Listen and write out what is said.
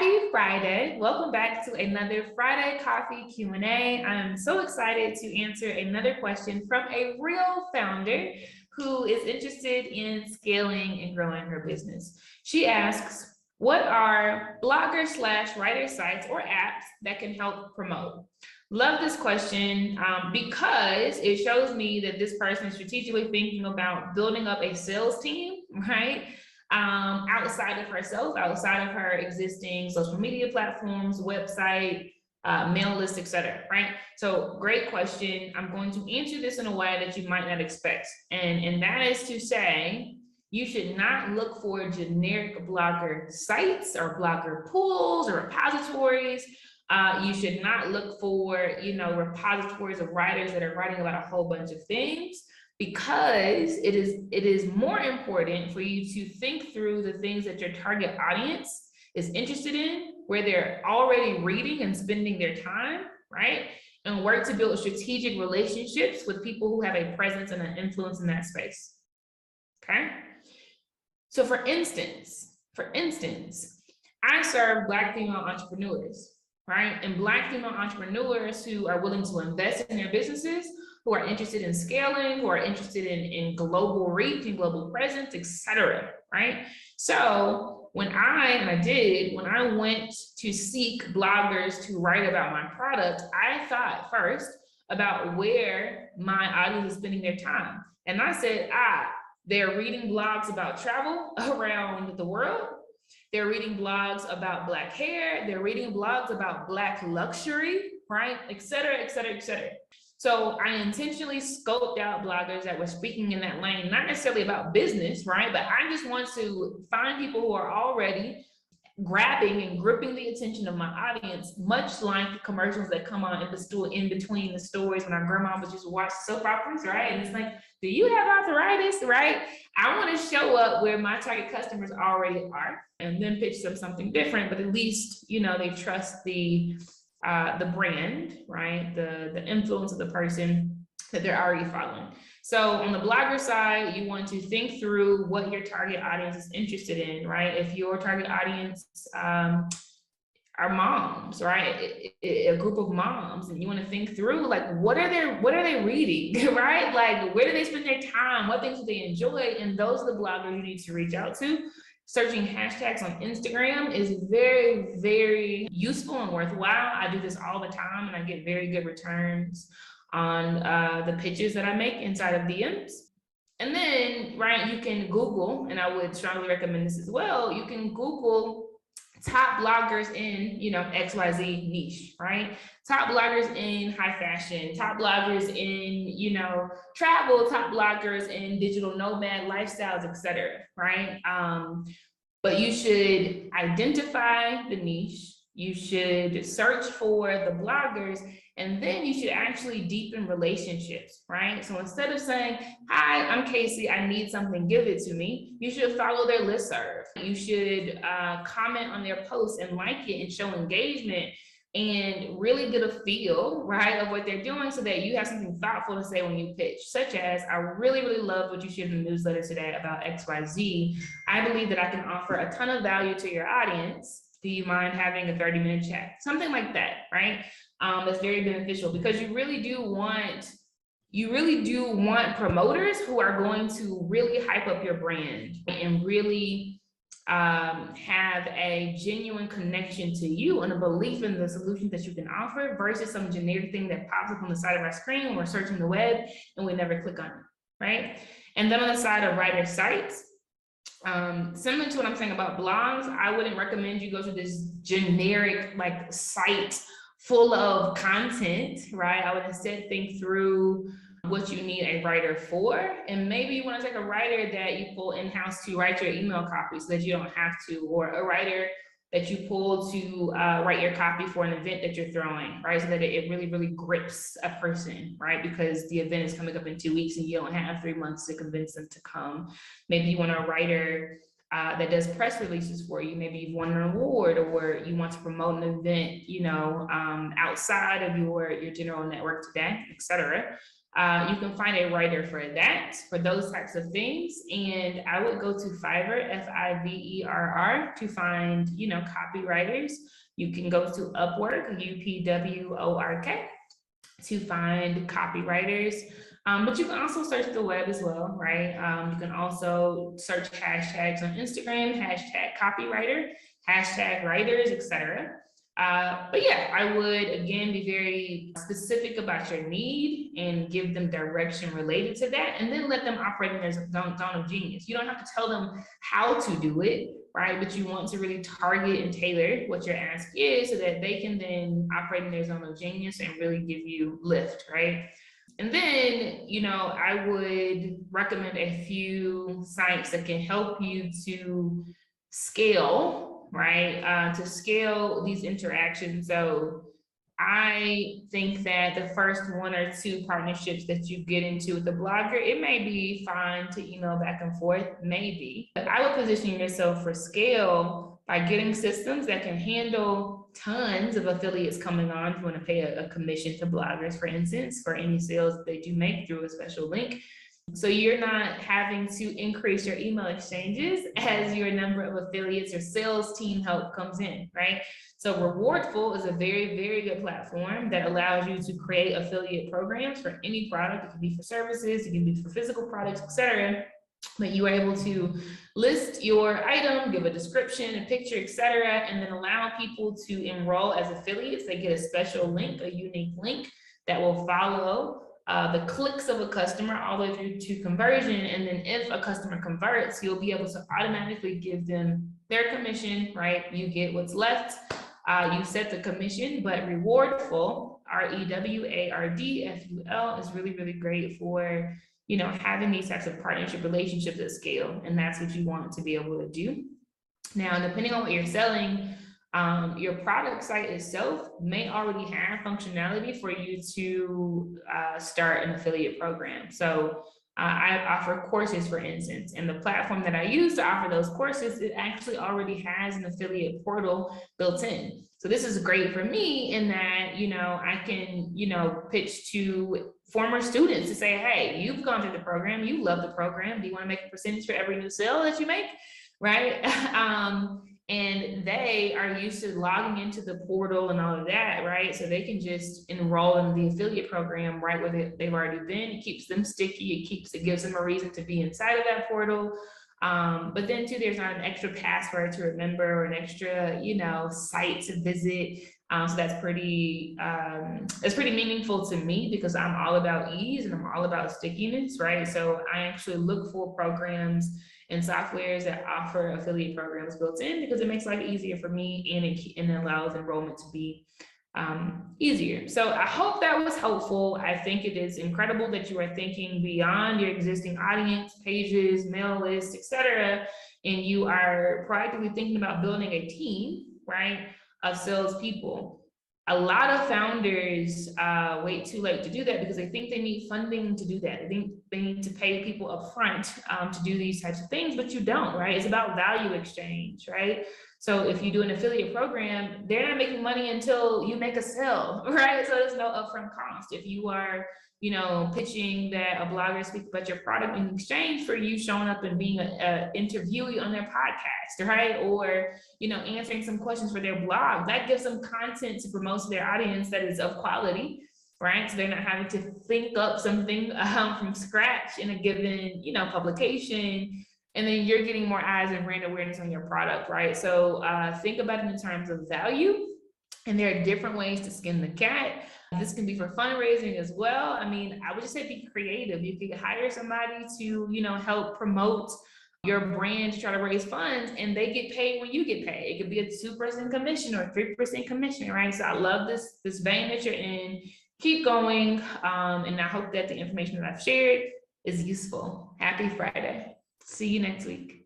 Happy Friday. Welcome back to another Friday Coffee Q&A. I'm so excited to answer another question from a real founder who is interested in scaling and growing her business. She asks, what are blogger/writer sites or apps that can help promote? Love this question because it shows me that this person is strategically thinking about building up a sales team, right? Outside of herself, outside of her existing social media platforms, website, mail list, etc. Right? So great question. I'm going to answer this in a way that you might not expect. And that is to say, you should not look for generic blogger sites or blogger pools or repositories. You should not look for, repositories of writers that are writing about a whole bunch of things, because it is more important for you to think through the things that your target audience is interested in, where they're already reading and spending their time, right? And work to build strategic relationships with people who have a presence and an influence in that space, okay? So for instance, I serve Black female entrepreneurs, right? And Black female entrepreneurs who are willing to invest in their businesses, who are interested in scaling, who are interested in global reach and global presence, etc. right? So when I went to seek bloggers to write about my product, I thought first about where my audience is spending their time. And I said, they're reading blogs about travel around the world. They're reading blogs about Black hair. They're reading blogs about Black luxury, right? Et cetera, et cetera, et cetera. So I intentionally scoped out bloggers that were speaking in that lane, not necessarily about business, right? But I just want to find people who are already grabbing and gripping the attention of my audience, much like the commercials that come on in between the stories when our grandma was just watch soap operas, right? And it's like, do you have arthritis, right? I want to show up where my target customers already are and then pitch them something different, but at least, they trust the brand, right? The influence of the person that they're already following. So on the blogger side, you want to think through what your target audience is interested in, right? If your target audience are moms, right? A group of moms, and you want to think through, like, what are they reading, right? Like, where do they spend their time? What things do they enjoy? And those are the bloggers you need to reach out to. Searching hashtags on Instagram is very, very useful and worthwhile. I do this all the time, and I get very good returns on the pitches that I make inside of DMs. And then, right, you can Google, and I would strongly recommend this as well. You can Google top bloggers in, XYZ niche, right? Top bloggers in high fashion, top bloggers in, travel, top bloggers in digital nomad lifestyles, etc. right? But you should identify the niche, you should search for the bloggers, and then you should actually deepen relationships, right? So instead of saying, hi, I'm Casey, I need something, give it to me, you should follow their listserv. You should comment on their posts and like it and show engagement and really get a feel, right, of what they're doing, so that you have something thoughtful to say when you pitch, such as, I really, really loved what you shared in the newsletter today about XYZ. I believe that I can offer a ton of value to your audience. Do you mind having a 30-minute chat? Something like that, right? That's very beneficial, because you really do want promoters who are going to really hype up your brand and really have a genuine connection to you and a belief in the solutions that you can offer, versus some generic thing that pops up on the side of our screen when we're searching the web and we never click on it, right? And then on the side of writer sites, similar to what I'm saying about blogs, I wouldn't recommend you go to this generic site full of content, right? I would instead think through what you need a writer for, and maybe you want to take a writer that you pull in-house to write your email copy so that you don't have to, or a writer that you pull to write your copy for an event that you're throwing, right? So that it really, really grips a person, right? Because the event is coming up in 2 weeks and you don't have 3 months to convince them to come. Maybe you want a writer that does press releases for you. Maybe you've won an award, or you want to promote an event, outside of your general network today, etc. You can find a writer for that, for those types of things. And I would go to Fiverr, Fiverr, to find, copywriters. You can go to Upwork, Upwork, to find copywriters. But you can also search the web as well, right? You can also search hashtags on Instagram, hashtag copywriter, hashtag writers, etc. But yeah, I would again be very specific about your need and give them direction related to that, and then let them operate in their zone of genius. You don't have to tell them how to do it, right? But you want to really target and tailor what your ask is so that they can then operate in their zone of genius and really give you lift, right? And then, I would recommend a few sites that can help you to scale, right? To scale these interactions. So I think that the first one or two partnerships that you get into with the blogger, it may be fine to email back and forth, maybe. But I would position yourself for scale by getting systems that can handle tons of affiliates coming on. If you want to pay a commission to bloggers, for instance, for any sales that they do make through a special link. So you're not having to increase your email exchanges as your number of affiliates or sales team help comes in, right? So Rewardful is a very, very good platform that allows you to create affiliate programs for any product. It can be for services, it can be for physical products, etc. But you are able to list your item, give a description, a picture, etc., and then allow people to enroll as affiliates. They get a special link, a unique link that will follow the clicks of a customer all the way through to conversion. And then if a customer converts, you'll be able to automatically give them their commission, right? You get what's left. You set the commission, but Rewardful, REWARDFUL, is really, really great for having these types of partnership relationships at scale. And that's what you want to be able to do. Now, depending on what you're selling, your product site itself may already have functionality for you to start an affiliate program. So I offer courses, for instance, and the platform that I use to offer those courses, it actually already has an affiliate portal built in. So this is great for me in that, I can, pitch to former students to say, hey, you've gone through the program, you love the program. Do you want to make a percentage for every new sale that you make? Right? And they are used to logging into the portal and all of that, right? So they can just enroll in the affiliate program right where they've already been. It keeps them sticky. It gives them a reason to be inside of that portal. But then too, there's not an extra password to remember or an extra, site to visit. So that's pretty meaningful to me because I'm all about ease and I'm all about stickiness, right? So I actually look for programs and softwares that offer affiliate programs built in because it makes life easier for me and it allows enrollment to be easier. So I hope that was helpful. I think it is incredible that you are thinking beyond your existing audience, pages, mail lists, etc., and you are proactively thinking about building a team, right, of salespeople. A lot of founders wait too late to do that because they think they need funding to do that. They think they need to pay people upfront to do these types of things, but you don't, right? It's about value exchange, right? So if you do an affiliate program, they're not making money until you make a sale, right? So there's no upfront cost. If you are, pitching that a blogger speaks about your product in exchange for you showing up and being an interviewee on their podcast, right? Or, answering some questions for their blog, that gives them content to promote to their audience that is of quality, right? So they're not having to think up something from scratch in a given, publication. And then you're getting more eyes and brand awareness on your product, right? So think about it in terms of value. And there are different ways to skin the cat. This can be for fundraising as well. I mean, I would just say be creative. You could hire somebody to, help promote your brand to try to raise funds, and they get paid when you get paid. It could be a 2% commission or 3% commission, right? So I love this vein that you're in. Keep going. And I hope that the information that I've shared is useful. Happy Friday. See you next week.